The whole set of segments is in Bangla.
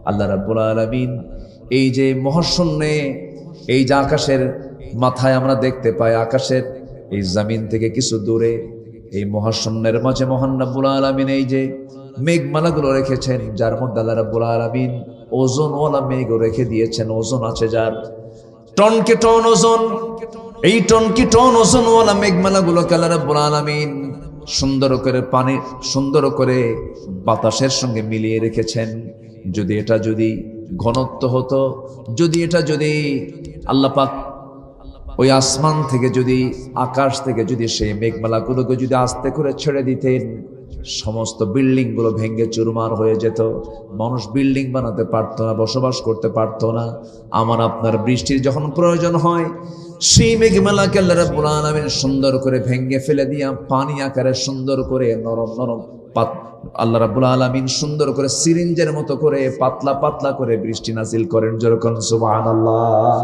আল্লাহ রাব্বুল আলামিন এই যে মহাশূন্যে, এই যে আকাশের মাথায় আমরা দেখতে পাই, আকাশের এই জমিন থেকে কিছু দূরে এই মহাশূন্যের মাঝে মহান রাব্বুল আলামিন এই যে মেঘমালাগুলো রেখেছেন, যার মধ্যে আল্লাহ রাব্বুল আলামিন ওজনওয়ালা মেঘও রেখে দিয়েছেন। ওজন আছে যার, টনকে টন ওজন। এই টনকে টন ওজনওয়ালা মেঘমালাগুলোকে আল্লাহ রাব্বুল আলামিন সুন্দর করে পানি, সুন্দর করে বাতাসের সঙ্গে মিলিয়ে রেখেছেন। যদি এটা যদি ঘনত্ব হতো, যদি এটা যদি আল্লাহ পাক ওই আসমান থেকে, যদি আকাশ থেকে যদি সেই মেঘমালাগুলোকে যদি আস্তে করে ছেড়ে দিতেন, সমস্ত বিল্ডিং গুলো ভেঙে চুরমার হয়ে যেত। মানুষ বিল্ডিং বানাতে পারতো না, বসবাস করতে পারতো না। আমার আপনার বৃষ্টির যখন প্রয়োজন হয়, সেই মেঘমালাকে আল্লাহ রাব্বুল আলামিন সুন্দর করে ভেঙে ফেলে দিয়া পানি আকারে সুন্দর করে নরম নরম আল্লাহ রাব্বুল আলামিন সুন্দর করে সিরিঞ্জের মতো করে পাতলা পাতলা করে বৃষ্টি নাজিল করেন। যেরকম সুবহানাল্লাহ।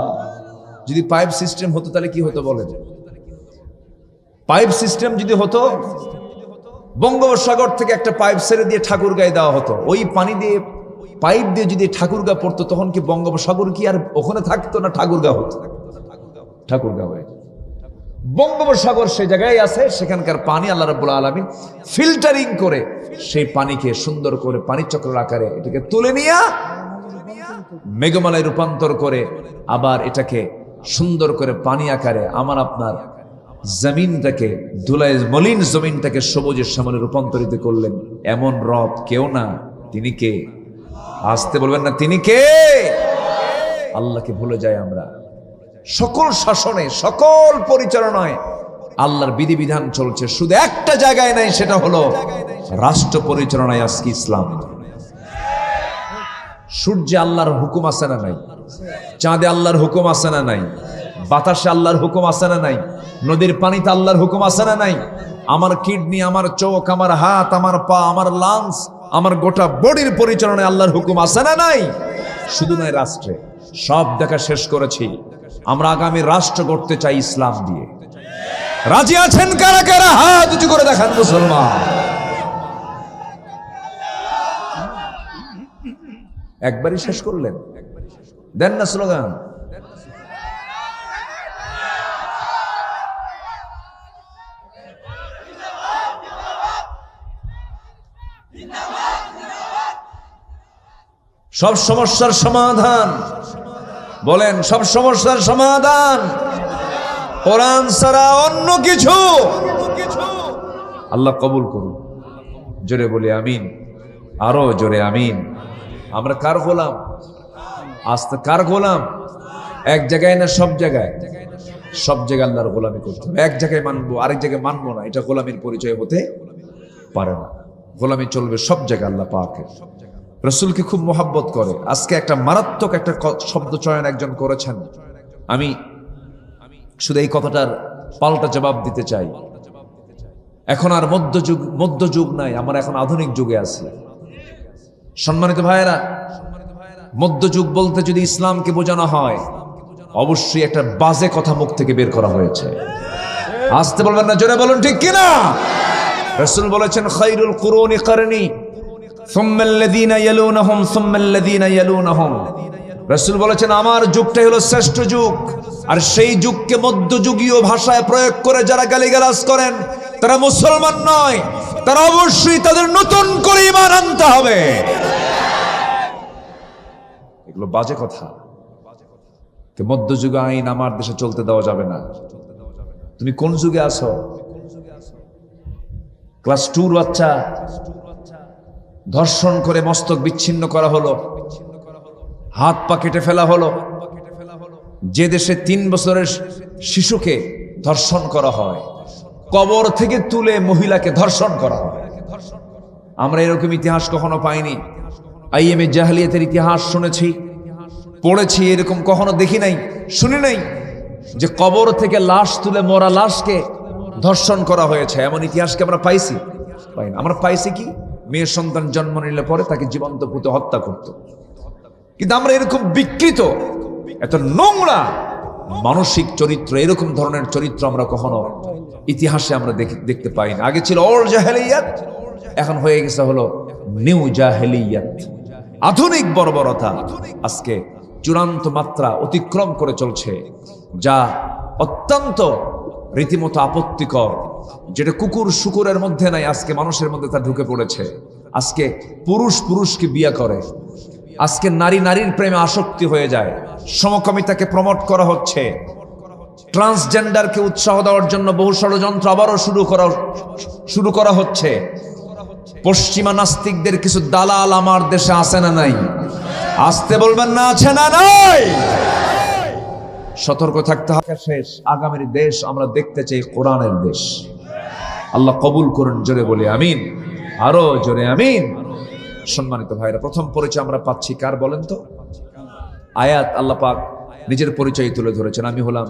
যদি পাইপ সিস্টেম হতো তাহলে কি হতো বলেন? পাইপ সিস্টেম যদি হতো, বঙ্গোপসাগর থেকে একটা পাইপ ছেড়ে দিয়ে ঠাকুরগাঁয়ে দেওয়া হতো, ওই পানি দিয়ে পাইপ দিয়ে যদি ঠাকুরগাঁ পড়তো, তখন কি বঙ্গোপসাগর কি আর ওখানে থাকতো না ঠাকুরগাঁ হতো? ঠাকুরগাঁও হয়ে বঙ্গোপসাগর সে জায়গায় আছে, সেখানকার পানি আল্লাহ রাব্বুল আলামিন ফিল্টারিং করে সেই পানিকে সুন্দর করে পানি চক্রের আকারে এটাকে তুলে নিয়ে মেঘমালায় রূপান্তর করে আবার এটাকে সুন্দর করে পানি আকারে আমার আপনার জমিনটাকে, ধুলায় মলিন জমিনটাকে সবুজের সামনে রূপান্তরিত করলেন। এমন রব কেউ না, তিনি কে? আসতে বলবেন না, তিনি কে? আল্লাহকে ভুলে যাই আমরা। সকল শাসনে, সকল পরিচালনায় আল্লাহর বিধিবিধান চলছে, শুধু একটা জায়গায় নাই, সেটা হলো রাষ্ট্র পরিচালনায়। আজকে ইসলাম। সূর্যে আল্লাহর হুকুম আছে না নাই? চাঁদে আল্লাহর হুকুম আছে না নাই? বাতাসে আল্লাহর হুকুম আছে না নাই? নদীর পানিতে আল্লাহর হুকুম আছে না নাই? আমার কিডনি, আমার চোখ, আমার হাত, আমার পা, আমার লাংস, আমার গোটা বডির পরিচালনায় আল্লাহর হুকুম আছে না নাই? শুধু নয়, রাষ্ট্রে সব দেখা শেষ করেছি। আমরা আগামী রাষ্ট্র গড়তে চাই ইসলাম দিয়ে। রাজি আছেন কারা কারা? হাত উঁচু করে দেখান মুসলমান। একবারই শেষ করলেন, দেন না স্লোগান। সব সমস্যার সমাধান বলেন, সব সমস্যার সমাধান কোরআন ছাড়া অন্য কিছু। আল্লাহ কবুল করুন। জোরে বলি আমিন, আরো জোরে আমিন। আমরা কার গোলাম? আস্তে কার গোলাম? এক জায়গায় না সব জায়গায়? সব জায়গায় আল্লাহর গোলামি করতে হবে। এক জায়গায় মানবো, আরেক জায়গায় মানবো না, এটা গোলামির পরিচয় হতে পারে না। গোলামি চলবে সব জায়গায় আল্লাহ পাকের। রাসূলকে খুব মোহাব্বত করে। আজকে একটা মারাত্মক একটা শব্দ চয়ন একজন করেছেন, আমি শুধু এই কথাটার পাল্টা জবাব দিতে চাই। এখন আর মধ্যযুগ নাই, আমরা এখন আধুনিক যুগে আছি। সম্মানিত ভাইয়েরা, মধ্যযুগ বলতে যদি ইসলামকে বোঝানো হয়, অবশ্যই একটা বাজে কথা মুখ থেকে বের করা হয়েছে। আসতে বলবেন না, জোরে বলুন ঠিক কিনা? রাসূল বলেছেন, খায়রুল কুরুনি কারনি সুম্মাল্লাযীনা ইয়ালুনাহুম সুম্মাল্লাযীনা ইয়ালুনাহুম। রাসূল বলেছেন, আমার যুগটাই হলো শ্রেষ্ঠ যুগ। আর সেই যুগকে মধ্যযুগীয় ভাষায় প্রয়োগ করে যারা গালিগালাজ করেন, তারা মুসলমান নয়। তারা অবশ্যই তাদের নতুন করে ঈমান আনতে হবে। এগুলো বাজে কথা। মধ্যযুগ আইন আমার দেশে চলতে দেওয়া যাবে না। তুমি কোন যুগে আছো? ক্লাস 2 বাচ্চা ধর্ষণ করে মস্তক বিচ্ছিন্ন করা হলো, হাত পা কেটে ফেলা হলো। যে দেশে 3 বছরের শিশুকে ধর্ষণ করা হয়, কবর থেকে তুলে মহিলাকে ধর্ষণ করা হয়। আমরা এরকম ইতিহাস কখনো পাইনি। আইএমএ জাহেলিয়াতের ইতিহাস শুনেছি, পড়েছি, এরকম কখনো দেখি নাই, শুনি নাই যে কবর থেকে লাশ তুলে মরা লাশকে ধর্ষণ করা হয়েছে। এমন ইতিহাসকে আমরা পাইছি? পাই না। আমরা পাইছি কি? মেয়ের সন্তান জন্ম নিলে পরে তাকে জীবন্ত পুঁতে হত্যা করত। কিন্তু আমরা এরকম বিকৃত, এত নোংরা মানসিক চরিত্র, এরকম ধরনের চরিত্র আমরা কখনো ইতিহাসে আমরা দেখতে পাই না। আগে ছিল ওল্ড জাহেলিয়াত, এখন হয়ে গেছে হলো নিউ জাহেলিয়াত। আধুনিক বর্বরতা আজকে চূড়ান্ত মাত্রা অতিক্রম করে চলছে, যা অত্যন্ত রীতিমতো আপত্তিকর। যেটা কুকুর শুকুরের মধ্যে নাই, আজকে মানুষের মধ্যে তা ঢুকে পড়েছে। আজকে পুরুষ পুরুষকে বিয়ে করে, আজকে নারী নারীর প্রেমে আসক্তি হয়ে যায়, সমকামিতাকে প্রমোট করা হচ্ছে, ট্রান্সজেন্ডারকে উৎসাহ দেওয়ার জন্য বহু ষড়যন্ত্র আবারও শুরু করা হচ্ছে। পশ্চিমা নাস্তিকদের কিছু দালাল আমার দেশে আছে না নাই? আসতে বলবেন না, আছে না নাই? সতর্ক থাকতে হবে। শেষ আগামীর দেশ আমরা দেখতে চাই কোরআনের দেশ। আল্লাহ কবুল করুন, জোরে বলি আমিন, আরো জোরে আমিন। সম্মানিত ভাইরা, প্রথম পরিচয় আমরা পাচ্ছি কার বলেন তো? আয়াত আল্লাহ পাক নিজের পরিচয় তুলে ধরেছেন। আমি হলাম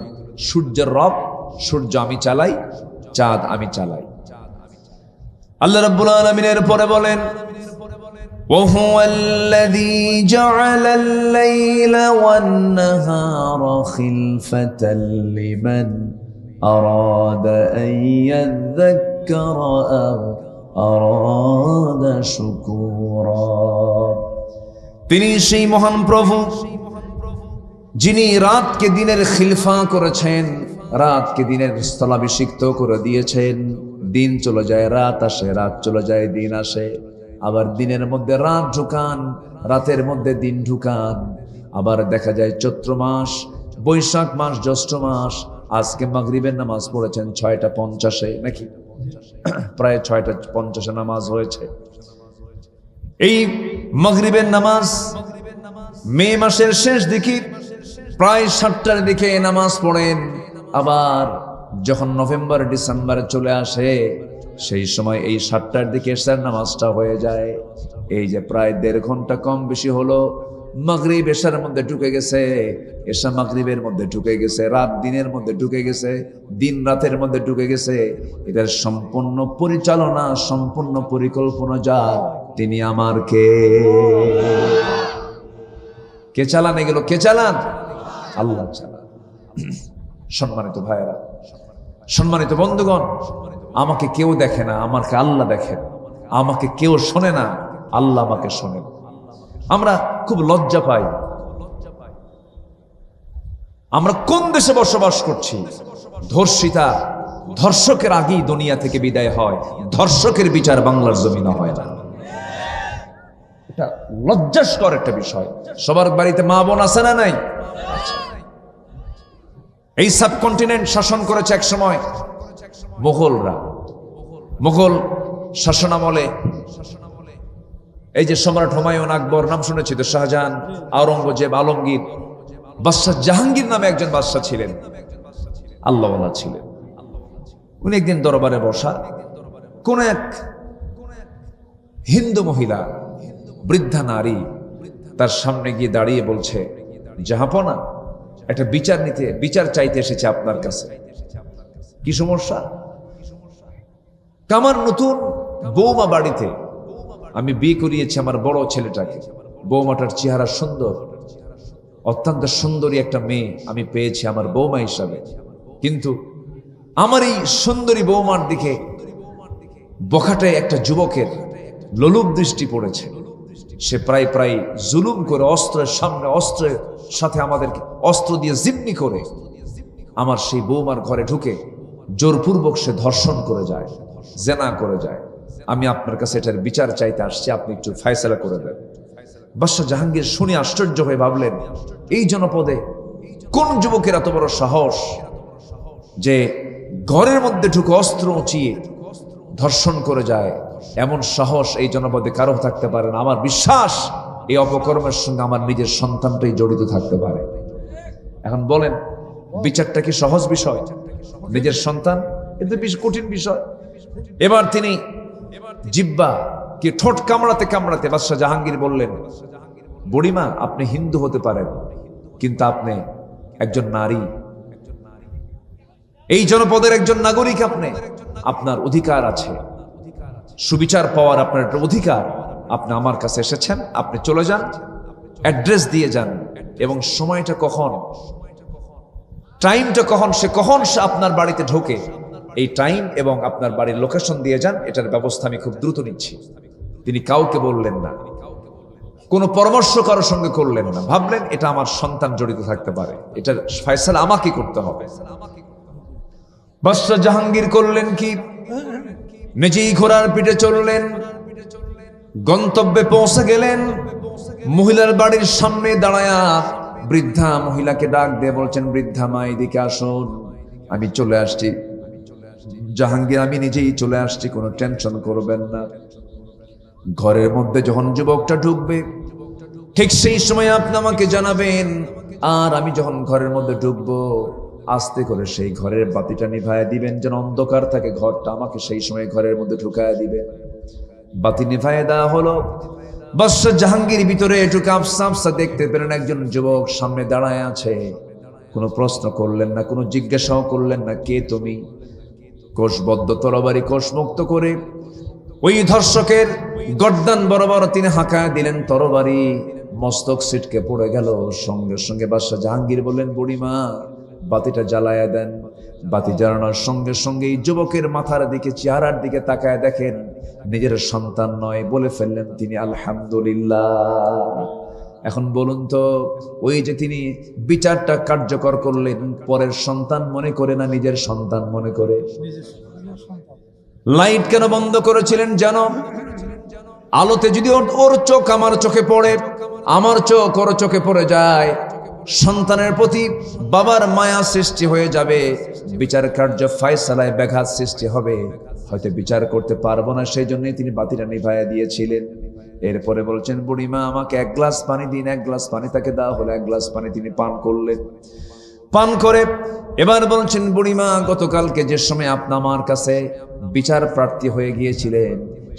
সূর্যের রব, সূর্য আমি চালাই, চাঁদ আমি চালাই। আল্লাহ রাব্বুল আলামিনের পরে বলেন, وهو الذي جعل الليل والنهار خلفة لمن أراد أن يذكر أو أراد شكورا। তিনি সেই মহান প্রভু যিনি রাতকে দিনের খিলফা করেছেন, রাতকে দিনের স্থলাভিষিক্ত করে দিয়েছেন। দিন চলে যায়, রাত আসে, রাত চলে যায়, দিন আসে। আবার দিনের মধ্যে রাত ঢুকান, রাতের মধ্যে দিন ঢুকান। আবার দেখা যায় চৈত্র মাস, বৈশাখ মাস, জ্যৈষ্ঠ মাস। আজকে মাগরিবের নামাজ পড়েছেন 6:50 নাকি? প্রায় 6:50 নামাজ হয়েছে। এই মাগরিবের নামাজ মে মাসের শেষ দিকে প্রায় 7টার দিকে নামাজ পড়েন। আবার যখন নভেম্বর ডিসেম্বরে চলে আসে, সেই সময় এই 7টার দিকে এশার নামাজটা হয়ে যায়। এই যে প্রায় 1.5 ঘন্টা কম বেশি হলো, মাগরিব এশার মধ্যে ঢুকে গেছে, এশা মাগরিবের মধ্যে ঢুকে গেছে, রাত দিনের মধ্যে ঢুকে গেছে, দিন রাতের মধ্যে ঢুকে গেছে। এটার সম্পূর্ণ পরিচালনা, সম্পূর্ণ পরিকল্পনা যার, তিনি আমার কে চালান? এগুলো কে চালান? আল্লাহ চালান। সম্মানিত ভাইয়েরা, সম্মানিত বন্ধুগণ, আমাকে কেউ দেখে না, আমাকে আল্লাহ দেখেন। আমাকে কেউ শোনে না, আল্লাহ আমাকে শোনেন। আমরা খুব লজ্জা পাই। আমরা কোন দেশে বসবাস করছি? ধর্ষিতা ধর্ষকের আগেই দুনিয়া থেকে বিদায় হয়, ধর্ষকের বিচার বাংলার জমিনে হয় না। এটা লজ্জাস্কর একটা বিষয়। সবার বাড়িতে মা বোন আছে না নাই? এই সাবকন্টিনেন্ট শাসন করেছে এক সময় মুঘলরা। মুঘল শাসনামলে এই যে সম্রাট হুমায়ুন, আকবর নাম শুনেছি তো, শাহজাহান, আওরঙ্গজেব, আলমগীর, বাদশাহ জাহাঙ্গীর নামে একজন বাদশাহ ছিলেন, আল্লাহওয়ালা ছিলেন। উনি একদিন দরবারে বসা, কোন এক হিন্দু মহিলা, বৃদ্ধা নারী তার সামনে গিয়ে দাঁড়িয়ে বলছে, জাহাপনা, একটা বিচার চাইতে এসেছে আপনার কাছে। কি সমস্যা? আমার নতুন বৌমা বাড়িতে, আমি বিয়ে করিয়েছি আমার বড় ছেলেটাকে। বৌমাটার চেহারা সুন্দর, অত্যন্ত সুন্দরী একটা মেয়ে আমি পেয়েছি আমার বৌমা হিসাবে। কিন্তু আমার এই সুন্দরী বৌমার দিকে বখাটে একটা যুবকের লোলুপ দৃষ্টি পড়েছে। সে প্রায় প্রায় জুলুম করে অস্ত্রের সামনে, অস্ত্রের সাথে আমাদেরকে অস্ত্র দিয়ে জিম্মি করে আমার সেই বৌমার ঘরে ঢুকে জোরপূর্বক সে ধর্ষণ করে যায়, জেনা করে যায়। আমি আপনার কাছে এটার বিচার চাইতে আসছি, আপনি একটু ফয়সালা করে দেন। বাদশাহ জাহাঙ্গীর শুনে আশ্চর্য হয়ে ভাবলেন, এই জনপদে কোন যুবকের এত বড় সাহস যে ঘরের মধ্যে ঢুকে অস্ত্র উঁচিয়ে ধর্ষণ করে যায়? এমন সাহস এই জনপদে কারো থাকতে পারে না। আমার বিশ্বাস এই অপকর্মের সঙ্গে আমার নিজের সন্তানটাই জড়িত থাকতে পারে। এখন বলেন, বিচারটা কি সহজ বিষয়? নিজের সন্তান, এটা বেশ কঠিন বিষয়। এবার তিনি জিব্বা কি ঠোঁট কামড়াতে কামড়াতে বাদশাহ জাহাঙ্গীর বললেন, বুড়িমা, আপনি হিন্দু হতে পারেন, কিন্তু আপনি একজন নারী, এই জনপদের একজন নাগরিক। আপনার অধিকার আছে, সুবিচার পাওয়ার আপনার একটা অধিকার। আপনি আমার কাছে এসেছেন, আপনি চলে যান, অ্যাড্রেস দিয়ে যান, এবং সময়টা কখন, টাইমটা কখন, কখন সে আপনার বাড়িতে ঢোকে, এই টাইম এবং আপনার বাড়ির লোকেশন দিয়ে যান। এটার ব্যবস্থা আমি খুব দ্রুত নিচ্ছি। তিনি কাউকে বললেন না। কোনো পরামর্শ কারোর সঙ্গে করলেন না, ভাবলেন এটা আমার সন্তান জড়িত থাকতে পারে, এটার ফয়সালা আমাকে করতে হবে। বাদশাহ জাহাঙ্গীর করলেন কি, নিজেই ঘোড়ার পিঠে চললেন, গন্তব্যে পৌঁছে গেলেন। মহিলার বাড়ির সামনে দাঁড়ায়া বৃদ্ধা মহিলাকে ডাক দিয়ে বলছেন, বৃদ্ধা মা এদিকে আসুন, আমি চলে আসছি জাহাঙ্গীর, আমি নিজেই চলে আসছি, কোনো টেনশন করবেন না। ঘরের মধ্যে যখন যুবকটা ঢুকবে ঠিক সেই সময় আপনি আমাকে জানাবেন, আর আমি যখন ঘরের মধ্যে ঢুকবো আস্তে করে সেই ঘরের বাতিটা নিভায়া দিবেন, যেন অন্ধকার থাকে ঘরটা, আমাকে সেই সময় ঘরের মধ্যে ঢুকায়া দিবেন। বাতি নিভায়া দেওয়া হলো। বাদশাহ জাহাঙ্গীর ভিতরে একটু কাঁপসা কাঁপসা দেখতে পেলেন একজন যুবক সামনে দাঁড়ায় আছে। কোনো প্রশ্ন করলেন না, কোনো জিজ্ঞাসাও করলেন না, কে তুমি? কোষবদ্ধ তরবারি কোষমুক্ত করে ওই ধর্ষকের গর্দান বরাবর তিনি হাঁকায় দিলেন তরবারি, মস্তক ছিটকে পড়ে গেল। সঙ্গে সঙ্গে বাদশাহ জাহাঙ্গীর বললেন, বুড়িমা বাতিটা জ্বালায়া দেন। বাতি জ্বালানোর সঙ্গে সঙ্গে এই যুবকের মাথার দিকে, চেহারার দিকে তাকায় দেখেন নিজের সন্তান নয়, বলে ফেললেন তিনি আলহামদুলিল্লাহ। এখন বলুন তো, ওই যে তিনি বিচারটা কার্যকর করলেন পরের সন্তান মনে করে না নিজের সন্তান মনে করে? লাইট কেন বন্ধ করেছিলেন জানো? আলোতে যদি ওর চোখ আমার চোখে পড়ে, আমার চোখ ওর চোখে পড়ে যায়, সন্তানের প্রতি বাবার মায়া সৃষ্টি হয়ে যাবে, বিচার কার্য ফয়সালায় ব্যাঘাত সৃষ্টি হবে, হয়তো বিচার করতে পারবো না। সেই জন্যই তিনি বাতিটা নিভাইয়া দিয়েছিলেন। এরপরে বলছেন, বুড়িমা আমাকে এক গ্লাস পানি দিন। এক গ্লাস পানি তাকে দেওয়া হলো, এক গ্লাস পানি তিনি পান করলেন। পান করে এবার বলছেন, বুড়িমা গতকালকে যে সময় আপনি আমার কাছে বিচার প্রার্থী হয়ে গিয়েছিলেন,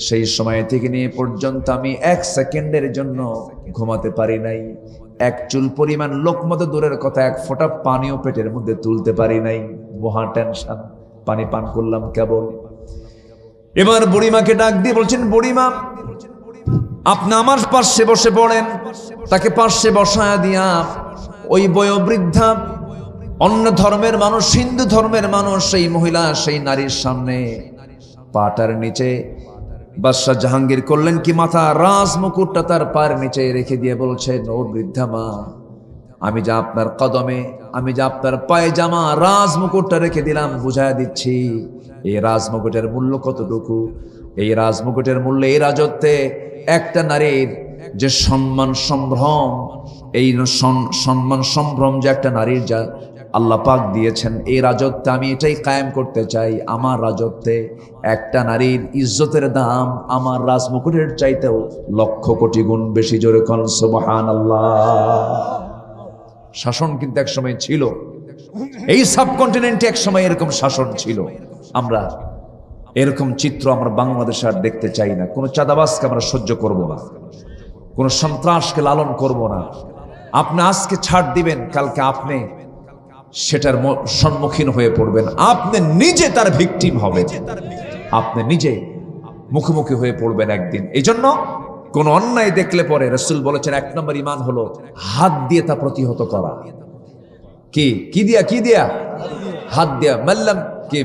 সেই সময় থেকে নিয়ে পর্যন্ত আমি এক সেকেন্ডের জন্য ঘুমাতে পারি নাই, এক চুল পরিমাণ লোকমত দূরের কথা, এক ফোঁটা পানিও পেটের মধ্যে তুলতে পারি নাই, মহা টেনশন, পানি পান করলাম কেবল। এবার বুড়িমাকে ডাক দিয়ে বলছেন, বুড়িমা আপনি আমার পাশে বসে পড়েন। তাকে পাশে বসায়া দিয়া ওই বয়োবৃদ্ধা অন্য ধর্মের মানুষ, হিন্দু ধর্মের মানুষ, সেই মহিলা সেই নারীর সামনে পাটার নিচে বাদশাহ জাহাঙ্গীর করলেন কি, মাথা রাজ মুকুটটা তার পায়ের নিচে রেখে দিয়ে বলছেন, ও বৃদ্ধা মা, আমি যা আপনার কদমে, আমি যা আপনার পায়ে জামা রাজ মুকুটটা রেখে দিলাম, বুঝায় দিচ্ছি এই রাজ মুকুটের মূল্য কতটুকু। এই রাজ মুকুটের মূল্য, এই রাজত্বে একটা নারীর যে সম্মান সম্ভ্রম, এই সম্মান সম্ভ্রম যে একটা নারীর যা আল্লাহ পাক দিয়েছেন, এই রাজত্বে আমি এটাই কায়েম করতে চাই। আমার রাজত্বে একটা নারীর ইজ্জতের দাম আমার রাজমুকুটের চাইতেও লক্ষ কোটি গুণ বেশি। জোরে কোন সুবহানাল্লাহ। শাসন কিন্তু এক সময় ছিল, এই সাবকন্টিনেন্টে এক সময় এরকম শাসন ছিল। আমরা এরকম চিত্র আমরা বাংলাদেশে আর দেখতে চাই না। কোনো চাঁদাবাজকে আমরা সহ্য করব না, কোনো সন্ত্রাসকে লালন করব না। আপনি আজকে ছাড় দিবেন, কালকে আপনি সেটার সম্মুখীন হয়ে পড়বেন, আপনি নিজে তার ভিকটিম হবেন, আপনি নিজে মুখোমুখি হয়ে পড়বেন একদিন। এই জন্য কোন অন্যায় দেখলে পরে রাসূল বলেছেন, এক নম্বর ঈমান হলো হাত দিয়ে তা প্রতিহত করা। কি দিয়া হাত দিয়া। মাল্লাম কি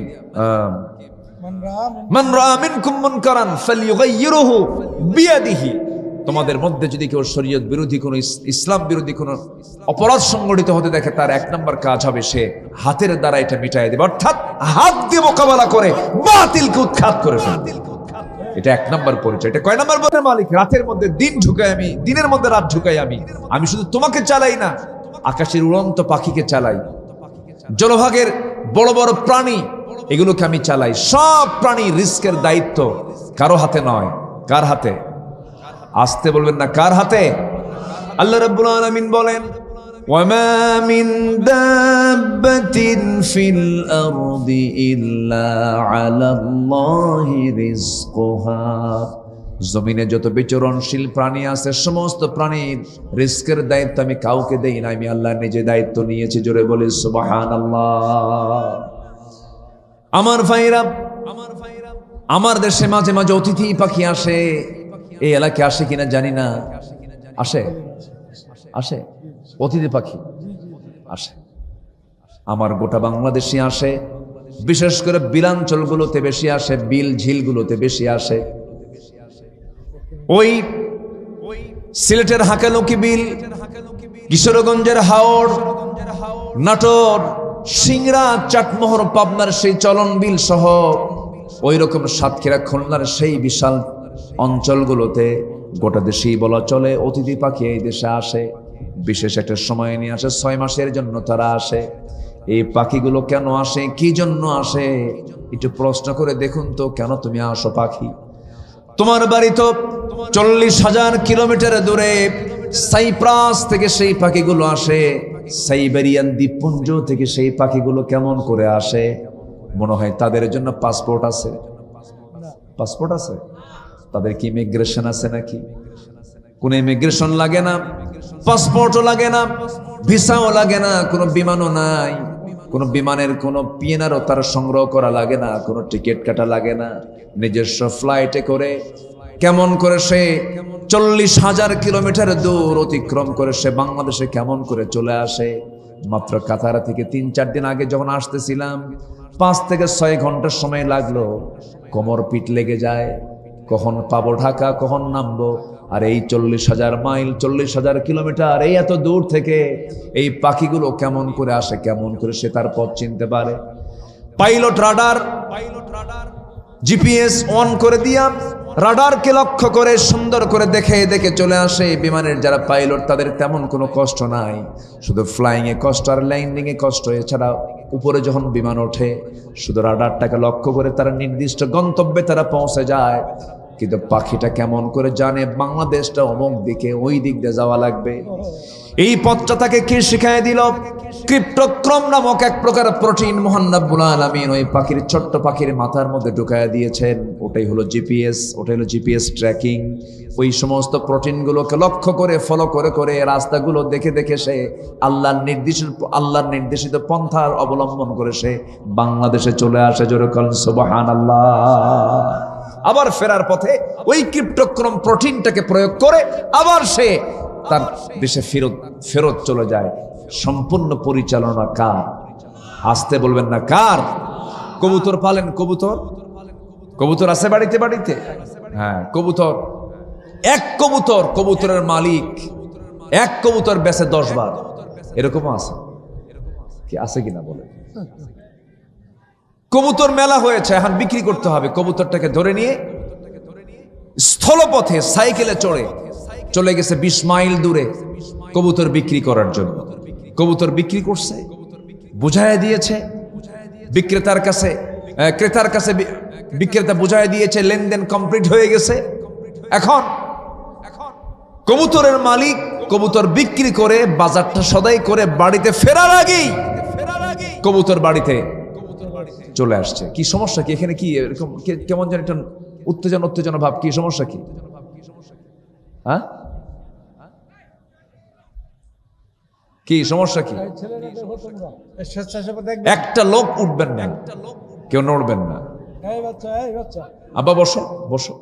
মান রাআ মিনকুম মুনকারান ফালইয়ুগাইয়িরহু বিয়াদিহি। তোমাদের মধ্যে যদি কেউ শরীয়ত বিরোধী কোন, ইসলাম বিরোধী কোন অপরাধ সংগঠিত হতে দেখে, তার এক নম্বর কাজ হবে সে হাতের দ্বারা এটা মিটাই দেবে, অর্থাৎ হাত দিয়ে মোকাবেলা করে বাতিলকে উৎখাত করে ফেলবে। এটা এক নম্বর পরিচয়। এটা কয় নম্বর? মালিক রাতের মধ্যে দিন ঢুকাই আমি, দিনের মধ্যে রাত ঢুকাই আমি। আমি শুধু তোমাকে চালাই না, আকাশের উড়ন্ত পাখিকে চালাই, জলভাগের বড় বড় প্রাণী এগুলোকে আমি চালাই। সব প্রাণী রিস্কের দায়িত্ব কারো হাতে নয়। কার হাতে? আসতে বলবেন না, কার হাতে? আল্লাহ রাব্বুল আলামিন বলেন, ওয়ামা মিন দাব্বাতিন ফিল আরদি ইল্লা আলাল্লাহি রিজকুহা। জমিনে যত বিচরণশীল প্রাণী আছে, সমস্ত প্রাণীর রিস্কের দায়িত্ব আমি কাউকে দেই না, আমি আল্লাহ নিজে দায়িত্ব নিয়েছি। জোরে বলি সুবহানাল্লাহ। আমার ভাইরা, আমার দেশে মাঝে মাঝে অতিথি পাখি আসে। এই এলাকায় আসে কিনা জানি না, আসে অতিথি পাখি আসে। আমার গোটা বাংলাদেশে আসে, বিশেষ করে বিলাঞ্চলগুলোতে বেশি আসে, বিল ঝিলগুলোতে বেশি আসে। ওই সিলেটের হাকালুকি বিল, কিশোরগঞ্জের হাওড়, নাটোর, সিংড়া, চাটমোহর, পাবনার সেই চলন বিল সহ ওই রকম সাতক্ষীরা, খুলনার সেই বিশাল অঞ্চলগুলোতে গোটা দেশেই বলা চলে অতিথি পাখি এই দেশে আসে। বিশেষ একটা সময় নিয়ে আসে, 6 মাসের জন্য তারা আসে। এই পাখিগুলো কেন আসে, কি জন্য আসে, একটু প্রশ্ন করে দেখুন তো। কেন তুমি আসো পাখি? তোমার বাড়ি তো 40,000 কিলোমিটার দূরে, সাইপ্রাস থেকে সেই পাখিগুলো আসে, সাইবেরিয়ান দ্বীপপুঞ্জ থেকে সেই পাখিগুলো কেমন করে আসে? মনে হয় তাদের জন্য পাসপোর্ট আছে। পাসপোর্ট আছে? তাদের কি ইমিগ্রেশন আছে নাকি? কোন ইমিগ্রেশন লাগে না, পাসপোর্টও লাগে না, ভিসাও লাগে না, কোনো বিমানও নাই, কোনো বিমানের কোনো পিএনআরও তার সংগ্রহ করা লাগে না, কোনো টিকিট কাটা লাগে না। নিজস্ব ফ্লাইটে করে কেমন করে সে 40,000 কিলোমিটার দূর অতিক্রম করে সে বাংলাদেশে কেমন করে চলে আসে? মাত্র কাতারা থেকে 3-4 দিন আগে যখন আসতেছিলাম, 5 থেকে 6 ঘন্টার সময় লাগলো। কোমর পিঠ লেগে যায়, কখন পাবো ঢাকা, কখন নামবো। আর এই 40,000 মাইল, 40,000 কিলোমিটার, এই এত দূর থেকে এই পাখিগুলো কেমন করে আসে, কেমন করে সে তার পথ চিনতে পারে? পাইলট রাডার, জিপিএস অন করে দিয়া রাডারকে লক্ষ্য করে সুন্দর করে দেখে দেখে চলে আসে। বিমানের যারা পাইলট তাদের তেমন কোনো কষ্ট নাই, শুধু ফ্লাইং এ কষ্ট আর ল্যান্ডিং এ কষ্ট। এছাড়া উপরে যখন বিমান ওঠে শুধু রাডারটাকে লক্ষ্য করে তারা নির্দিষ্ট গন্তব্যে তারা পৌঁছে যায়। কিন্তু পাখিটা কেমন করে জানে বাংলাদেশটা অমুক দিকে, ওই দিক দিয়ে যাওয়া লাগবে? এই পথটা তাকে কে শিখায় দিল? ক্রিপ্টোক্রম নামক এক প্রকার প্রোটিন মহান রব্বুল আলামিন ওই পাখির, ছোট্ট পাখির মাথার মধ্যে ঢুকায় দিয়েছেন। ওটাই হলো জিপিএস, ওটাই হলো জিপিএস ট্র্যাকিং। ওই সমস্ত প্রোটিনগুলোকে লক্ষ্য করে, ফলো করে করে, রাস্তাগুলো দেখে দেখে সে আল্লাহর নির্দেশিত পন্থার অবলম্বন করে সে বাংলাদেশে চলে আসে। জোরে বলেন সুবহানাল্লাহ। আবার ফেরার পথে ওই ক্রিপ্টোক্রম প্রোটিনটাকে প্রয়োগ করে আবার সে তার দেশে ফেরত চলে যায়। সম্পূর্ণ পরিচালনা কার? আসতে বলবেন না কার? কবুতর পালেন, কবুতর আছে বাড়িতে বাড়িতে? হ্যাঁ, কবুতর, এক কবুতরের মালিক এক কবুতর বেচে 10 বার, এরকমও আছে। কি আছে কিনা বলে? কবুতর মেলা হয়েছে, এখন বিক্রি করতে হবে। কবুতরটাকে ধরে নিয়ে স্থলপথে সাইকেলে চড়ে চলে গেছে 20 মাইল দূরে কবুতর বিক্রি করার জন্য। কবুতর বিক্রি করছে, বুঝাইয়া দিয়েছে বিক্রেতার কাছে, ক্রেতার কাছে বিক্রেতা বুঝাইয়া দিয়েছে, লেনদেন কমপ্লিট হয়ে গেছে। এখন কবুতরের মালিক কবুতর বিক্রি করে বাজারটা সদাই করে বাড়িতে ফেরার আগেই কবুতর বাড়িতে চলে আসছে। কি সমস্যা কি এখানে? কি এরকম কেমন যেন একটা উত্তেজনা ভাব? কি সমস্যা কি? হ্যাঁ, কি সমস্যা কি? একটা লোক উঠবেন না, কেউ নড়বেন না। আব্বা বসো, বসো,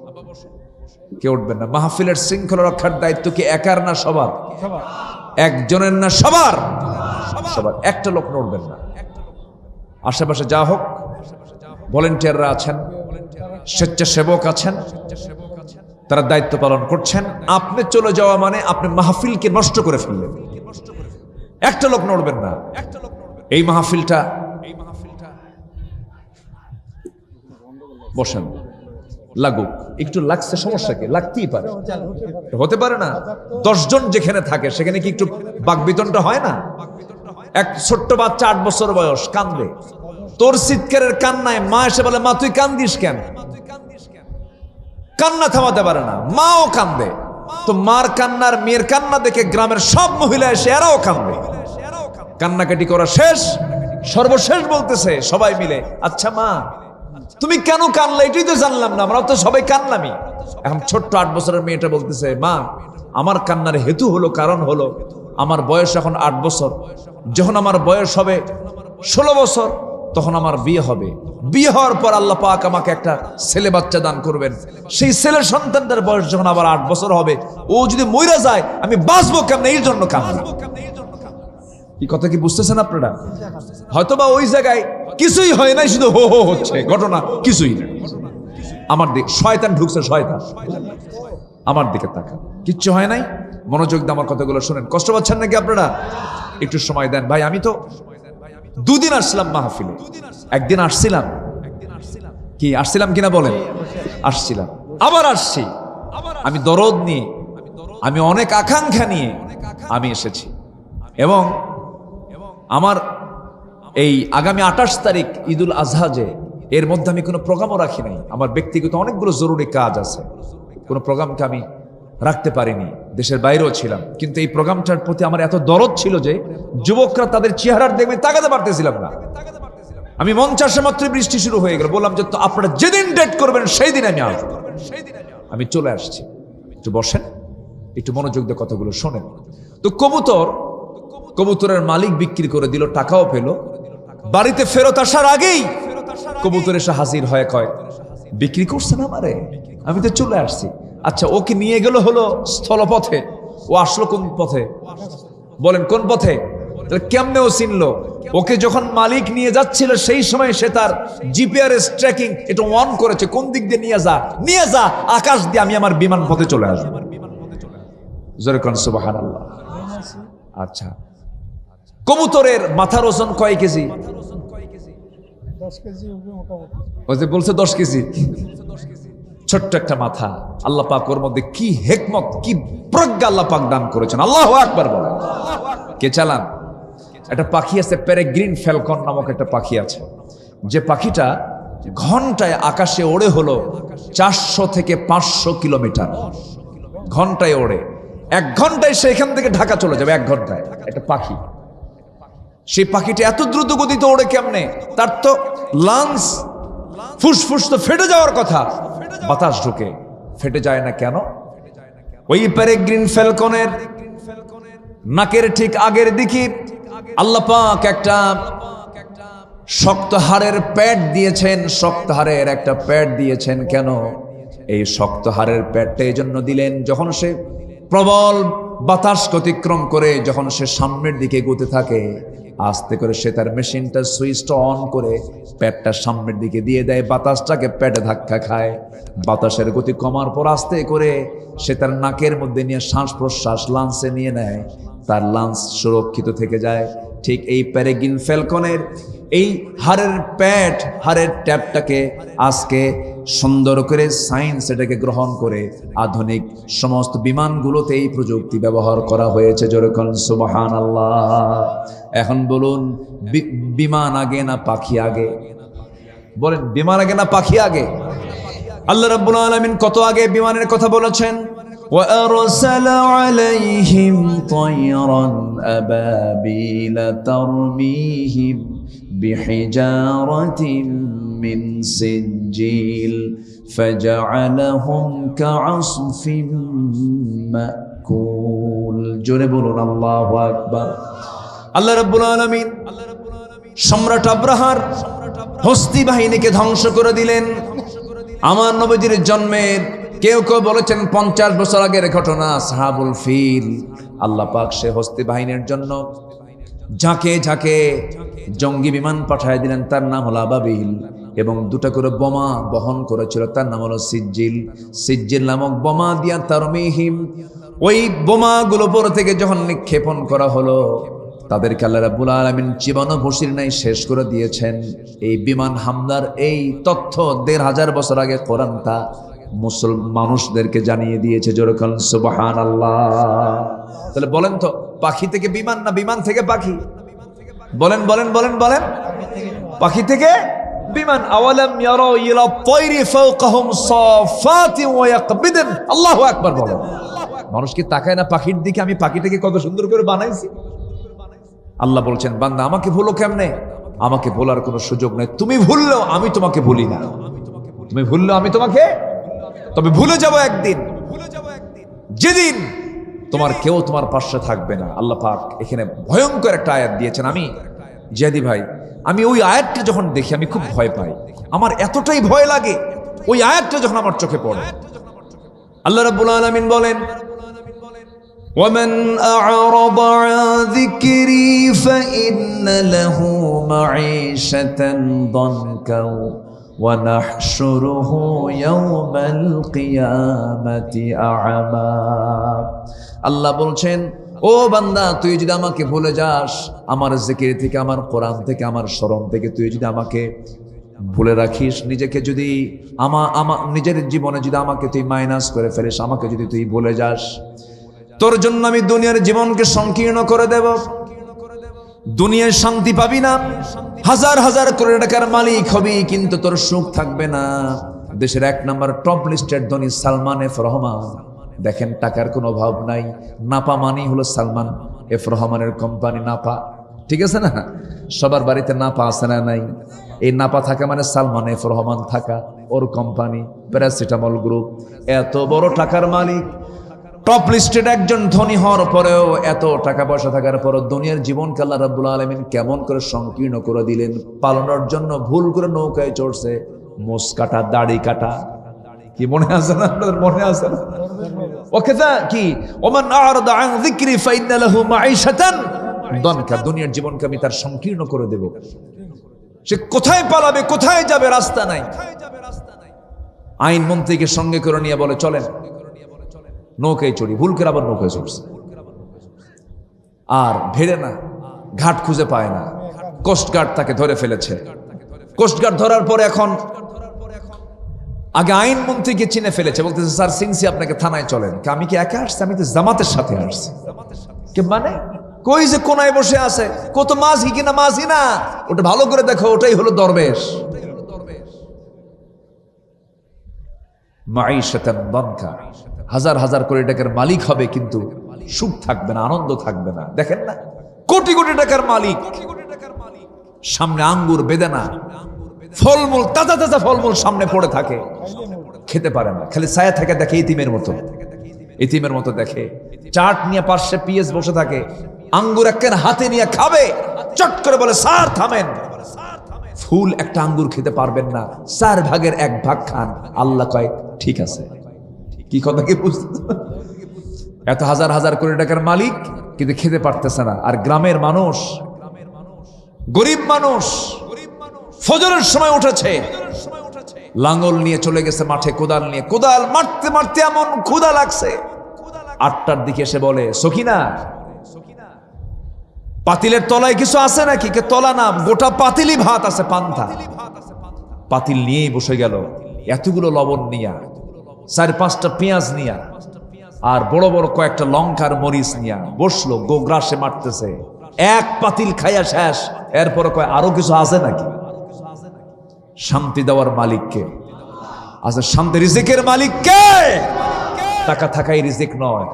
কেউ উঠবেন না। মাহফিলের শৃঙ্খলা রক্ষার দায়িত্ব কি একার না সবার? একজনের না সবার? সবার। একটা লোক নড়বেন না। আশেপাশে যা হোক, ভলেন্টিয়াররা আছেন, স্বেচ্ছাসেবক আছেন, তারা দায়িত্ব পালন করছেন। আপনি চলে যাওয়া মানে আপনি মাহফিলকে নষ্ট করে ফেললেন। একটা লোক নড়বেন না। এই মাহফিলটা বসেন, লাগুক। একটু লাগছে, সমস্যা কি? লাগতেই পারে, হতে পারে না? 10 জন যেখানে থাকে সেখানে কি একটু বাকবিতণ্ডা হয় না? এক ছোট্ট বাচ্চা 8 বছর বয়স কান্দে, তোর চিৎকারের কান্নায় মা এসে বলে, মা তুই কান্দিস কেন? কান্না থামাতে পারে না, মাও কান্দে। তো মার কান্নার, মেয়ের কান্না দেখে গ্রামের সব মহিলা এসে এরাও কান্দে। কান্নাকাটি করা শেষ, সর্বশেষ বলতেছে সবাই মিলে, আচ্ছা মা তুমি কেন কানলে? এটাই তো জানলাম না, আমরা তো সবাই কানলামই। এখন ছোট্ট 8 বছরের মেয়েটা বলতেছে, মা আমার কান্নার হেতু হলো, কারণ হলো আমার বয়স এখন 8 বছর। যখন আমার বয়স হবে 16 বছর তখন আমার বিয়ে হবে। বিয়ে হওয়ার পর আল্লাহ পাক আমাকে একটা ছেলে বাচ্চা দান করবেন। সেই ছেলের সন্তানটার বয়স যখন আবার 8 বছর হবে, ও যদি মইরা যায় আমি বাঁচবো কেমনে? এই জন্য কান্না। এই কথা কি বুঝতেছেন আপনারা? হয়তোবা ওই জায়গায় কিছুই হয় নাই, শুধু হো হো হচ্ছে, ঘটনা কিছুই না। আমার দিকে শয়তান ঢুকছে, শয়তান আমার দিকে তাকা, কিচ্ছু হয় নাই। মনোযোগ দিয়ে আমার কথাগুলো শুনেন। কষ্ট পাচ্ছেন নাকি আপনারা? একটু সময় দেন ভাই। আমি তো দুদিন আসলাম মাহফিলে, একদিন আসছিলাম কি আসছিলাম কিনা বলেন? আসছিলাম, আবার আসছি। আমি দরদ নিয়ে, আমি অনেক আকাঙ্ক্ষা নিয়ে আমি এসেছি। এবং আমার এই আগামী 28 তারিখ ঈদুল আজহা, যে এর মধ্যে আমি কোনো প্রোগ্রামও রাখি নাই। আমার ব্যক্তিগত অনেকগুলো জরুরি কাজ আছে, কোনো প্রোগ্রামকে আমি রাখতে পারিনি, দেশের বাইরেও ছিলাম। কিন্তু এই প্রোগ্রামটার প্রতি আমার এত দরদ ছিল যে যুবকরা তাদের চেহারার দেখবে তাকাতে পারতেছিলাম না। আমি মঞ্চে আসা মাত্রই বৃষ্টি শুরু হয়ে গেল। বললাম যে তো আপনারা যেদিন ডেট করবেন সেই দিন আমি আসবো। আমি চলে আসছি। একটু বসেন, একটু মনোযোগ দিয়ে কথাগুলো শোনেন। তো কবুতরের মালিক বিক্রি করে দিল, টাকাও পেল। বাড়িতে ফেরত আসার আগেই কবুতর এসে হাজির হয়, কয় বিক্রি করছেন আমারে? আমি তো চলে আসছি। আচ্ছা, ওকে নিয়ে গেল হলো স্থলপথে, ও আসলো কোন পথে বলেন? কোন পথে? কেমনে ও চিনলো? ওকে যখন মালিক নিয়ে যাচ্ছিল সেই সময় সে তার জিপিআরএস ট্র্যাকিং এটা অন করেছে, কোন দিক দিয়ে নিয়ে যা আকাশ দিয়ে আমি আমার বিমান পথে চলে আসবো। জোরে কোন সুবহানাল্লাহ। আচ্ছা, কবুতরের মাথার ওজন কয় কেজি? 10 কেজি মোটামুটি। ওই যে বলছে 10 কেজি। ছোট্ট একটা মাথা। আল্লাহ পাক ওর মধ্যে কি হিকমত, কি প্রজ্ঞা আল্লাহ পাক দান করেছেন। আল্লাহু আকবার বলেন। কে চালান? একটা পাখি আছে, পেরেগ্রিন ফ্যালকন নামক একটা পাখি আছে, যে পাখিটা ঘন্টায় আকাশে ওড়ে হলো 400 থেকে 500 কিলোমিটার। ঘন্টায় ওড়ে, 1 ঘন্টায় সে এখান থেকে ঢাকা চলে যাবে। 1 ঘন্টায় একটা পাখি। সেই পাখিটা এত দ্রুত গতিতে ওড়ে কেমনে? তার তো লাঞ্চ, ফুসফুস তো ফেটে যাওয়ার কথা, বাতাস ঢুকে ফেটে যায় না কেন? ওই পেরেগ্রিন ফ্যালকনের নাকের ঠিক আগের দিকে আল্লাহ পাক একটা শক্ত হাড়ের প্যাড দিয়েছেন। শক্ত হাড়ের একটা প্যাড দিয়েছেন কেন? এই শক্ত হাড়ের প্যাডটা এই জন্য দিলেন, যখন সে প্রবল বাতাস অতিক্রম করে যখন সে সামনের দিকে এগোতে থাকে, আস্তে করে সে তার মেশিনটা সুইচটা অন করে প্যাডটা সামনের দিকে দিয়ে দেয়, বাতাসটাকে প্যাডে ধাক্কা খায়। বাতাসের গতি কমার পর আস্তে করে সে তার নাকের মধ্যে নিয়ে শ্বাস প্রশ্বাস লাঞ্চে নিয়ে নেয়, তার লাঞ্চ সুরক্ষিত থেকে যায়। ঠিক এই পেরেগ্রিন ফ্যালকনের এই হাড়ের প্যাড, হাড়ের ট্যাপটাকে আজকে সুন্দর করে সায়েন্স এটাকে গ্রহণ করে আধুনিক সমস্ত বিমানগুলোতে এই প্রযুক্তি ব্যবহার করা হয়েছে। যেরকম সুবহানাল্লাহ। এখন বলুন, বিমান আগে না পাখি আগে? বলেন, বিমান আগে না পাখি আগে? আল্লাহ রাব্বুল আলামিন কত আগে বিমানের কথা বলেছেন। وَأَرْسَلَ عَلَيْهِمْ طَيْرًا أَبَابِيلَ تَرْمِيهِمْ بِحِجَارَةٍ مِّن سِجِّيلٍ فَجَعَلَهُمْ كَعَصْفٍ مَأْكُولٍ। জোরে বলুন আল্লাহু আকবার। আল্লাহ রাব্বুল আলামিন সম্রাট আব্রাহার হস্তি বাহিনীকে ধ্বংস করে দিলেন। আমার নবীজির জন্মের কেউ কেউ বলেছেন 50 বছর আগের ঘটনা, সাহাবুল ফিল। আল্লাহ পাক সে হস্তি বাহিনীর জন্য ঝাঁকে ঝাঁকে জঙ্গি বিমান পাঠায় দিলেন, তার নাম হলো আবাবিল, এবং 2টা করে বোমা বহন করেছিল, তার নাম হলো সিজ্জিল। সিজ্জিল নামক বোমা দিয়া তারমিহিম, ওই বোমাগুলো উপর থেকে যখন নিক্ষেপণ করা হলো, তাদেরকে আল্লাহ রাব্বুল আলামিন জীবনও বসির নাই শেষ করে দিয়েছেন। এই বিমান হামলার এই তথ্য 1500 বছর আগে কোরআন তা মুসলমান মানুষদেরকে জানিয়ে দিয়েছে। যেরকম সুবহানাল্লাহ। তাহলে বলেন তো, পাখি থেকে বিমান না বিমান থেকে পাখি? বলেন বলেন বলেন বলেন। পাখি থেকে বিমান। আওয়ালাম ইয়ারাউ ইলা তায়রি ফাওকাহুম সাফাতিন ওয়া ইয়াকবিদুন। আল্লাহু আকবার বলেন। মানুষ কি তাকায় না পাখির দিকে? আমি পাখিটাকে কত সুন্দর করে বানাইছি। আল্লাহ বলছেন, বান্দা আমাকে ভুলো কেমনে? আমাকে ভোলার কোনো সুযোগ নেই। তুমি ভুললেও আমি তোমাকে ভুলি না। তুমি ভুললেও আমি তোমাকে, তবে ভুলে যাব একদিন, যেদিন তোমার কেউ তোমার পাশে থাকবে না। আল্লাহ পাক এখানে ভয়ঙ্কর একটা আয়াত দিয়েছেন। আমি জিয়াদি ভাই, আমি ওই আয়াতটা যখন দেখি আমি খুব ভয় পাই। আমার এতটাই ভয় লাগে ওই আয়াতটা যখন আমার চোখে পড়ে। আল্লাহ রাব্বুল আলামিন বলেন, وَمَنْ أَعْرَضَ عَنْ ذِكْرِي فَإِنَّ لَهُ مَعِيشَةً ضَنْكًا وَنَحْشُرُهُ يَوْمَ الْقِيَامَةِ أَعْمَى। আল্লাহ বলছেন, ও বান্দা, তুই যদি আমাকে ভুলে যাস, আমার জিকির থেকে, আমার কোরআন থেকে, আমার স্মরণ থেকে তুই যদি আমাকে ভুলে রাখিস, নিজেকে যদি নিজের জীবনে যদি আমাকে তুই মাইনাস করে ফেলিস, আমাকে যদি তুই ভুলে যাস, তোর জন্য আমি দুনিয়ার জীবনকে সংকীর্ণ করে দেব। দুনিয়ায় শান্তি পাবি না, হাজার হাজার কোটি টাকার মালিক হবি, কিন্তু তোর সুখ থাকবে না। দেশের 1 নম্বর টপ লিস্টেড ধনী সালমান এফ রহমান, দেখেন টাকার কোনো অভাব নাই। নাপা মানি হলো সালমান এফ রহমানের কোম্পানি নাপা, ঠিক আছে না? সবার বাড়িতে নাপা আছে না? নাই। এই নাপা থাকা মানে সালমান এফ রহমান থাকা, ওর কোম্পানি প্যারাসিটামল গ্রুপ। এত বড় টাকার মালিক, টপ লিস্টেড একজন ধনী হওয়ার পরেও, এত টাকা পয়সা থাকার পরও দুনিয়ার জীবনকে আল্লাহ রাব্বুল আলামিন কেমন করে সংকীর্ণ করে দিলেন। পালানোর জন্য ভুল করে নৌকায় চড়ছে, মোষ কাটা, দাড়ি কাটা। কি মনে আছে না আপনাদের? মনে আছে না? ওকেদা কি ওমান আ'রাদা আন যিকরি ফাইন্না লাহু মাঈশাতান দানকা। দুনিয়ার জীবনকে আমি তার সংকীর্ণ করে দেব। সে কোথায় পালাবে, কোথায় যাবে, রাস্তা নাই। আইন মন্ত্রীকে সঙ্গে করে নিয়ে বলে, চলেন নৌকায় চড়ি। ভুল করে আবার নৌকায় চড়ছে, আর ভেড়ে না, ঘাট খুঁজে পায় না। কোস্টগার্ড তাকে ধরে ফেলেছে। কোস্টগার্ড ধরার পরে এখন আগে আইন মন্ত্রীকে চিনে ফেলেছে, বলতেছে, স্যার সিনসি আপনাকে থানায় চলেন। আমি কি একা আসছি? আমি তো জামাতের সাথে আসছি। কে মানে? কই যে কোনায় বসে আছে, কত মাঝি কিনা? মাঝি না, ওটা ভালো করে দেখো, ওটাই হলো দরবেশ। মাঈশাতান দানকা, হাজার হাজার কোটি টাকার মালিক হবে, কিন্তু সুখ থাকবে না, আনন্দ থাকবে না। দেখেন না, কোটি কোটি টাকার মালিক, সামনে আঙ্গুর, বেদানা, ফলমূল, তাজা তাজা ফলমূল সামনে পড়ে থাকে, খেতে পারে না, খালি ছায়া থাকে, দেখে ইতিমের মতো, ইতিমের মতো দেখে। চাট নিয়ে পাশে পিএস বসে থাকে, আঙ্গুর একখান হাতে নিয়ে খাবে, চট করে বলে, স্যার থামেন। ফুল একটা আঙ্গুর খেতে পারবেন না, 4 ভাগের 1 ভাগ খান। আল্লাহ কয়, ঠিক আছে। কি কথা কি বুঝতে? এত হাজার হাজার কোটি টাকার মালিক, কিন্তু খেতে পারতেছে না। আর গ্রামের মানুষ, গরিব মানুষ, ফজরের সময় উঠেছে, লাঙ্গল নিয়ে চলে গেছে মাঠে, কোদাল নিয়ে, কোদাল মারতে মারতে এমন ক্ষুধা লাগছে, 8টার দিকে এসে বলে, সখিনা, পাতিলের তলায় কিছু আছে নাকি? কে তলা না, গোটা পাতিলি ভাত আছে, পান্তা। পাতিল নিয়েই বসে গেল, এতগুলো লবণ নিয়া, 4-5টা পেঁয়াজ নিয়া, আর বড় বড় কয়েকটা লঙ্কার মরিচ নিয়া বসলো, গোগ্রাসে মারতেছে। 1 পাতিল খাইয়া শেষ, এরপরে কয়, আরো কিছু আছে নাকি? শান্তি দেওয়ার মালিককে আচ্ছা, শান্তি রিজিকের মালিককে। টাকা থাকাই রিজিক নয়,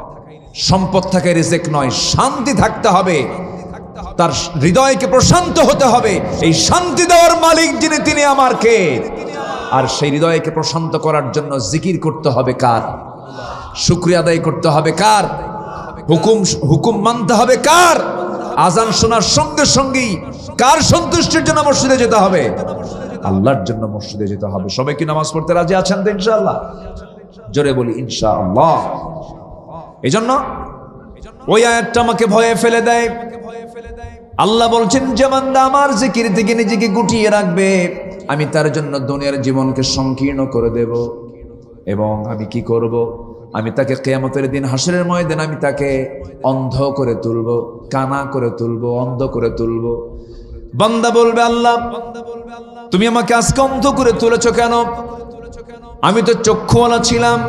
সম্পদ থাকাই রিজিক নয়, শান্তি থাকতে হবে, তার হৃদয়কে প্রশান্ত হতে হবে। এই শান্তি দেওয়ার মালিক যিনি, তিনি আমার কে? আর সেই হৃদয়কে প্রশান্ত করার জন্য জিকির করতে হবে কার? শুকরিয়া আদায় করতে হবে কার? হুকুম মানতে হবে কার? আজান শোনার সঙ্গে সঙ্গেই কার সন্তুষ্টির জন্য মসজিদে যেতে হবে? আল্লাহর জন্য মসজিদে যেতে হবে। সবাই কি নামাজ পড়তে রাজি আছেন তো ইনশাআল্লাহ? জোরে বলি ইনশাআল্লাহ। এই জন্য ওই আয়াতটা আমাকে ভয়ে ফেলে দেয়। আল্লাহ বলছেন, যে বান্দা আমার জিকির থেকে নিজেকে গুটিয়ে রাখবে, আমি তার জন্য দুনিয়ার জীবনকে সংকীর্ণ করে দেব। এবং আমি কি করব? আমি তাকে কিয়ামতের দিন, হাসরের ময়দানে আমি তাকে অন্ধ করে তুলব, কানা করে তুলব, অন্ধ করে তুলব। বান্দা বলবে, আল্লাহ তুমি আমাকে আজকে অন্ধ করে তুলেছ কেন? আমি তো চক্ষুওয়ালা ছিলাম,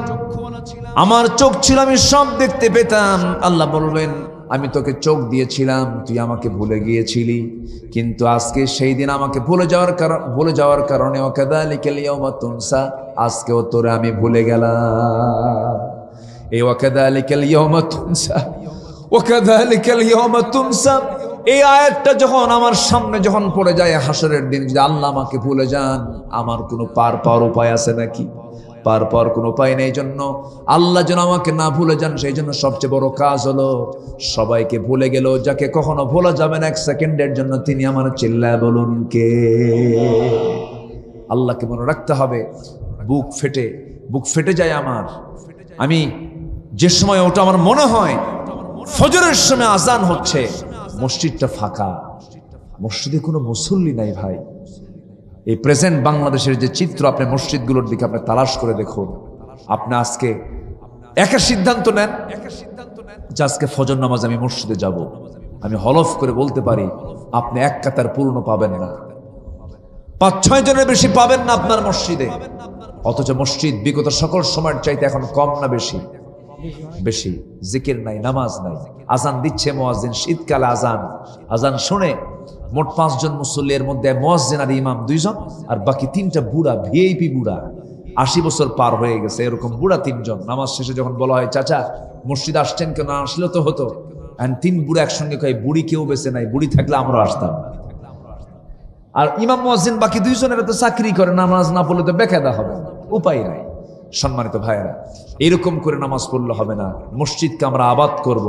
আমার চোখ ছিল, আমি সব দেখতে পেতাম। আল্লাহ বলবেন, আমি তোকে চোখ দিয়েছিলাম, তুই আমাকে ভুলে গিয়েছিলি, কিন্তু আজকে সেই দিন আমাকে ভুলে যাওয়ার কারণে ওয়াকাযালিকাল ইয়াওমা তুনসা, আজকেও তোরে আমি ভুলে গেলাম। এই ওয়াকাযালিকাল ইয়াওমা তুনসা, ওয়াকাযালিকাল ইয়াওমা তুনসা, এই আয়াতটা যখন আমার সামনে যখন পড়ে যায় হাসরের দিন, যদি আল্লাহ আমাকে ভুলে যান, আমার কোনো পার পাওয়ার উপায় আছে নাকি? পার পাওয়ার কোনো উপায় নেই। জন্য আল্লাহ যেন আমাকে না ভুলে যান, সেই জন্য সবচেয়ে বড় কাজ হলো সবাইকে ভুলে গেল, যাকে কখনো ভোলা যাবে না 1 সেকেন্ডের জন্য, তিনি আমার, চিল্লায় বলুন কে? আল্লাহকে মনে রাখতে হবে। বুক ফেটে যায় আমার। আমি যে সময় ওটা আমার মনে হয় ফজরের সময় আজান হচ্ছে, মসজিদটা ফাঁকা, মসজিদে কোনো মুসল্লি নাই ভাই, এই প্রেজেন্ট বাংলাদেশের যে চিত্র, আপনি মসজিদগুলোর দিকে আপনি তালাশ করে দেখুন। আপনি আজকে একটা সিদ্ধান্ত নেন যে আজকে ফজর নামাজ আমি মসজিদে যাব, আমি হলফ করে বলতে পারি আপনি এক কাতার পূর্ণ পাবেন না, 5-6 জনের বেশি পাবেন না আপনার মসজিদে। অথচ মসজিদ বিগত সকল সময়ের চাইতে এখন কম না বেশি? বেশি। জিকির নাই, নামাজ নাই, আজান দিচ্ছে মুয়াজ্জিন, শীতকালে আজান শুনে মোট 5 জন মুসল্লির মধ্যে মুয়াজ্জিন আর ইমাম 2 জন, আর বাকি 3টা বুড়া, ভিআইপি বুড়া, 80 বছর পার হয়ে গেছে, এরকম বুড়া 3 জন। নামাজ শেষে যখন বলা হয় চাচা মসজিদ আসছেন কেন, না আসলে তো হতো, 3 বুড়া একসঙ্গে কয় বুড়ি কেউ বেঁচে নাই, বুড়ি থাকলে আমরা আসতাম। আর ইমাম মুয়াজ্জিন বাকি 2 জনের তো চাকরি করে, নামাজ না পড়লে তো বেকায়দা হবে, উপায় নাই। সম্মানিত ভাইয়েরা, এরকম করে নামাজ পড়লে হবে না। মসজিদকে আমরা আবাদ করব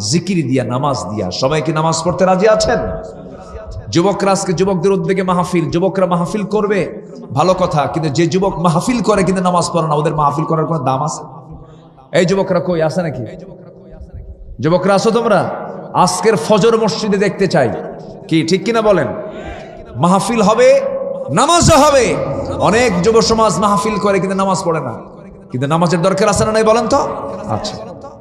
জিকির দিয়া, নামাজ দিয়া। সবাইকে নামাজ পড়তে রাজি আছেন? যুবকরা, আজকে যুবকদের উদ্যোগে মাহফিল, যুবকরা মাহফিল করবে, ভালো কথা, কিন্তু যে যুবক মাহফিল করে কিন্তু নামাজ পড়ে না, ওদের মাহফিল করার কোনো দাম আছে? এই যুবকরা কই আছে নাকি? যুবকরা আছো তোমরা? আজকের ফজর মসজিদে দেখতে চাই, কি ঠিক কিনা বলেন? মাহফিল হবে, নামাজও হবে। অনেক যুব সমাজ মাহফিল করে কিন্তু নামাজ পড়ে না, কিন্তু নামাজের দরকার আছে না নাই বলেন তো? আচ্ছা,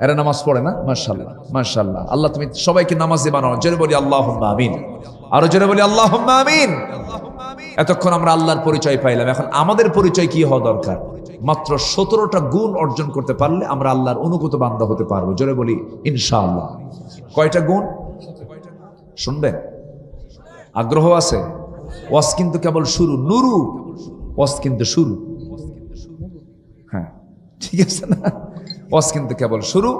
এরা নামাজ পড়ে না, মাশাআল্লাহ মাশাআল্লাহ। আল্লাহ তুমি সবাইকে নামাজি বানাও। জোরে বলি আল্লাহুম্মা আমিন, আরো জোরে বলি আল্লাহুম্মা আমিন। এতক্ষণ আমরা আল্লাহর পরিচয় পাইলাম, এখন আমাদের পরিচয় কি হওয়া দরকার? মাত্র 17টা গুণ অর্জন করতে পারলে আমরা আল্লাহর অনুগত বান্দা হতে পারবো। জোরে বলি ইনশাআল্লাহ। কয়টা গুণ শুনবেন? আগ্রহ আছে? ওয়াজ কিন্তু কেবল শুরু, নুরু ওয়াজ কিন্তু শুরু। হ্যাঁ ঠিক আছে না? ওয়াজ কিন্তু কেবল শুরু।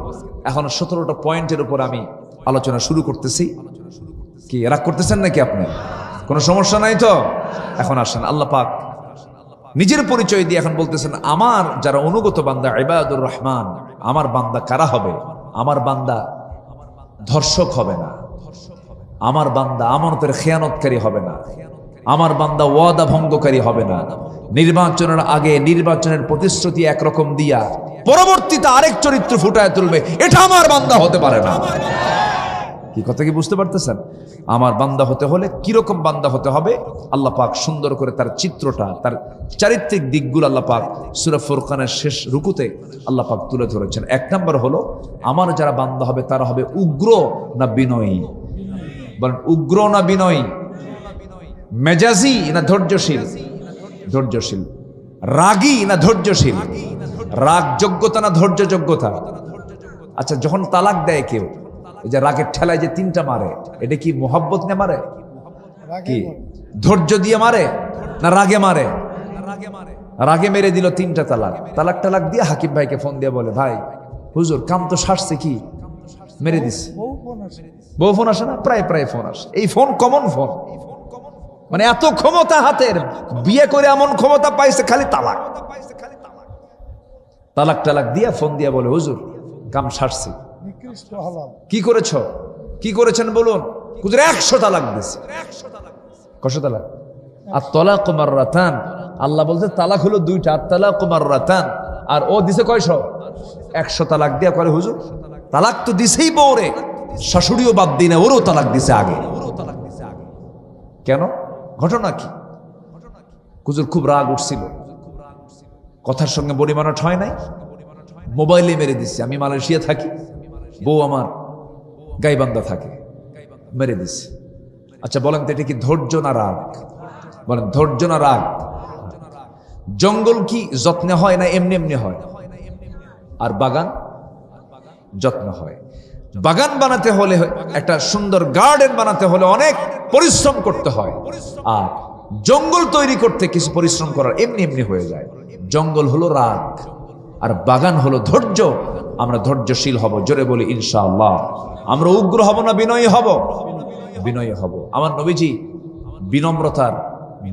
এখন 17টা পয়েন্টের উপর আমি আলোচনা শুরু করতেছি। কি রাগ করতেছেন নাকি আপনি? কোনো সমস্যা নাই তো? এখন আসেন, আল্লাহ পাক নিজের পরিচয় দিয়ে এখন বলতেছেন, আমার যারা অনুগত বান্দা, ইবাদুর রহমান, আমার বান্দা কারা হবে? আমার বান্দা ধর্ষক হবে না, আমার বান্দা আমানতের খেয়ানতকারী হবে না, আমার বান্দা ওয়াদা ভঙ্গকারী হবে না। নির্বাচনের আগে নির্বাচনের প্রতিশ্রুতি একরকম দিয়া পরবর্তীতে আরেক চরিত্র ফুটায় তুলবে, এটা আমার বান্দা হতে পারে না। কি কথা কি বুঝতে পারতেছেন? আমার বান্দা হতে হলে কিরকম বান্দা হতে হবে, আল্লাহ পাক সুন্দর করে তার চিত্রটা, তার চারিত্রিক দিকগুলো আল্লাহ পাক সূরা ফুরকানের শেষ রুকুতে আল্লাহ পাক তুলে ধরেছেন। 1 নম্বর হলো, আমার যারা বান্দা হবে তারা হবে উগ্র না বিনয়ী? বলেন, উগ্র না বিনয়ী? মেজাজি না ধৈর্যশীল? ধৈর্যশীল। রাগী না ধৈর্যশীল? রাগ যোগ্যতা না ধৈর্য যোগ্যতা? আচ্ছা, যখন তালাক দেয় কেউ, এই যে রাগের ঠেলায় যে 3টা মারে, এটা কি মোহাব্বত নিয়ে মারে? কি ধৈর্য দিয়ে মারে না রাগে মারে? রাগে মেরে দিল 3টা তালাক। তালাক দিয়ে হাকিম ভাইকে ফোন দিয়ে বলে, ভাই হুজুর কাম তো সারছে, কি মেরে দিচ্ছে। বউ ফোন আসে না? প্রায় ফোন আসে। এই ফোন কমন ফোন, মানে এত ক্ষমতা হাতের, বিয়ে করে এমন ক্ষমতা পাইছে, খালি তালাক দিয়া ফোন দিয়া বলে, হুজুর কাম সারছি। কি করেছ? কি করেছেন বলুন? হুজুর 100 তালাক দিছে। কত তালাক? আর তালাক মাররাতান, আল্লাহ বলছে তালাক হলো 2টা, আর তালাক মাররাতান। আর ও দিছে কয়শো? 100 তালাক দিয়া করে, হুজুর তালাক তো দিছেই বউরে, শাশুড়িও বাদ দিনে ওরও তালাক দিছে আগে। কেন? ঘটনা কি? হুজুর খুব রাগ উঠছিল, কথার সঙ্গে বনিমানাট হয় নাই, মোবাইলে মেরে দিচ্ছে। আমি মালয়েশিয়া থাকি, বউ আমার গাইবান্ধা থাকে, মেরে দিচ্ছে। আচ্ছা বলেন তো, এটা কি ধৈর্য না রাগ? বলেন, ধৈর্য না রাগ? জঙ্গল কি যত্নে হয় না এমনি এমনি হয়? আর বাগান যত্ন হয়। বাগান বানাতে হলে, একটা সুন্দর গার্ডেন বানাতে হলে অনেক পরিশ্রম করতে হয়, আর জঙ্গল তৈরি করতে কিছু পরিশ্রম করার এমনি এমনি হয়ে যায়। জঙ্গল হলো রাগ, আর বাগান হলো ধৈর্য। আমরা ধৈর্যশীল হব, জোরে বলি ইনশাআল্লাহ। আমরা উগ্র হব না বিনয়ী হব? বিনয়ী হব। আমার নবীজি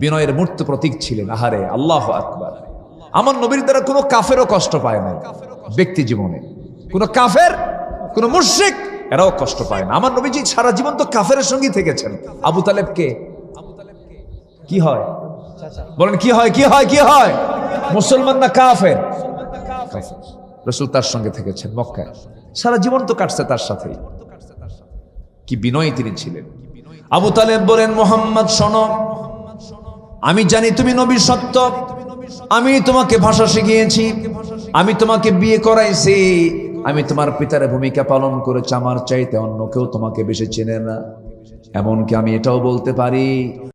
বিনয়ের মূর্ত প্রতীক ছিলেন। আহারে আল্লাহু আকবার। আমার নবীর দ্বারা কোনো কাফেরও কষ্ট পায় না ব্যক্তি জীবনে, কোনো কাফের, কোনো মুশরিক এরাও কষ্ট পায় না। আমার নবীজি সারা জীবন তো কাফেরের সঙ্গেই থেকেছেন। আবু তালেবকে কি হয় বলেন? কি হয়? কি হয়? কি হয়? মুসলমান না কাফের? রাসূল তার সঙ্গে থেকেছেন মক্কায়, সারা জীবন তো কাটছে তার সাথেই। কি বিনয়ী তিনি ছিলেন। আবু তালেব বলেন, মুহাম্মদ শোনো, আমি জানি তুমি নবী সত্য, আমি তোমাকে ভাষা শিখিয়েছি, আমি তোমাকে বিয়ে করাইছি, আমি তোমার পিতার ভূমিকা পালন করেছি, আমার চাইতে অন্য কেউ তোমাকে বেশি চেনে না। এমনকি আমি এটাও বলতে পারি